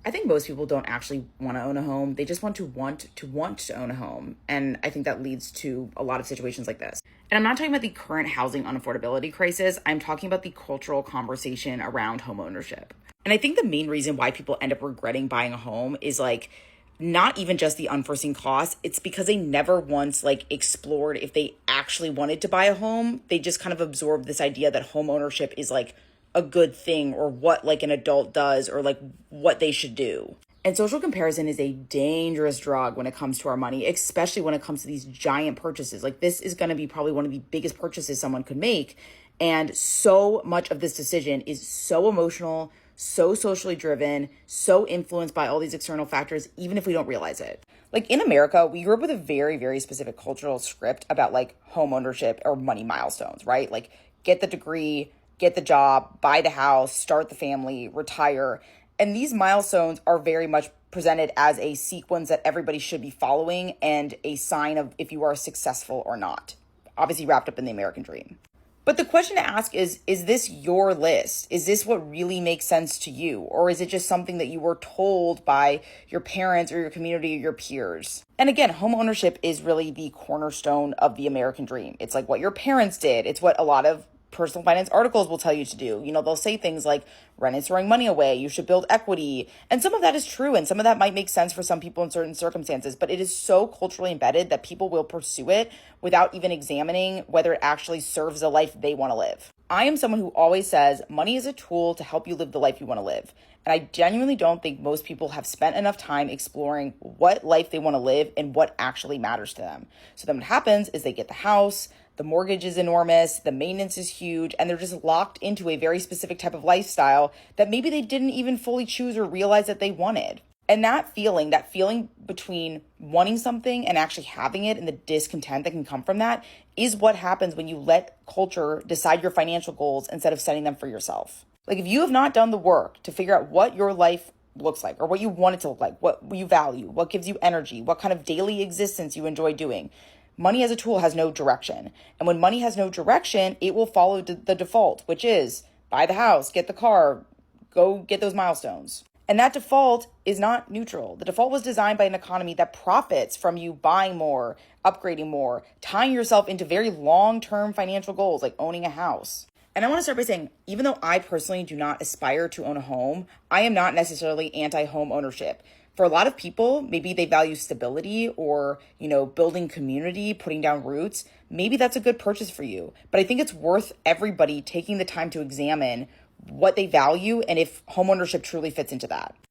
I think most people don't actually want to own a home. They just want to own a home. And I think that leads to a lot of situations like this. And I'm not talking about the current housing unaffordability crisis. I'm talking about the cultural conversation around home ownership. And I think the main reason why people end up regretting buying a home is like not even just the unforeseen costs. It's because they never once like explored if they actually wanted to buy a home. They just kind of absorbed this idea that home ownership is like a good thing or what like an adult does or like what they should do. And social comparison is a dangerous drug when it comes to our money, especially when it comes to these giant purchases. Like this is going to be probably one of the biggest purchases someone could make. And so much of this decision is so emotional, so socially driven, so influenced by all these external factors, even if we don't realize it. Like in America, we grew up with a very, very specific cultural script about like home ownership or money milestones, right? Like get the degree, get the job, buy the house, start the family, retire. And these milestones are very much presented as a sequence that everybody should be following and a sign of if you are successful or not, obviously wrapped up in the American dream. But the question to ask is this your list? Is this what really makes sense to you? Or is it just something that you were told by your parents or your community or your peers? And again, home ownership is really the cornerstone of the American dream. It's like what your parents did. It's what a lot of personal finance articles will tell you to do. You know, they'll say things like rent is throwing money away. You should build equity. And some of that is true. And some of that might make sense for some people in certain circumstances, but it is so culturally embedded that people will pursue it without even examining whether it actually serves the life they want to live. I am someone who always says money is a tool to help you live the life you want to live. And I genuinely don't think most people have spent enough time exploring what life they want to live and what actually matters to them. So then what happens is they get the house, the mortgage is enormous, the maintenance is huge, and they're just locked into a very specific type of lifestyle that maybe they didn't even fully choose or realize that they wanted. And that feeling between wanting something and actually having it and the discontent that can come from that is what happens when you let culture decide your financial goals instead of setting them for yourself. Like if you have not done the work to figure out what your life looks like or what you want it to look like, what you value, what gives you energy, what kind of daily existence you enjoy doing, money as a tool has no direction. And when money has no direction, it will follow the default, which is buy the house, get the car, go get those milestones. And that default is not neutral. The default was designed by an economy that profits from you buying more, upgrading more, tying yourself into very long-term financial goals like owning a house. And I want to start by saying, even though I personally do not aspire to own a home, I am not necessarily anti-home ownership. For a lot of people, maybe they value stability or, building community, putting down roots. Maybe that's a good purchase for you. But I think it's worth everybody taking the time to examine what they value and if homeownership truly fits into that.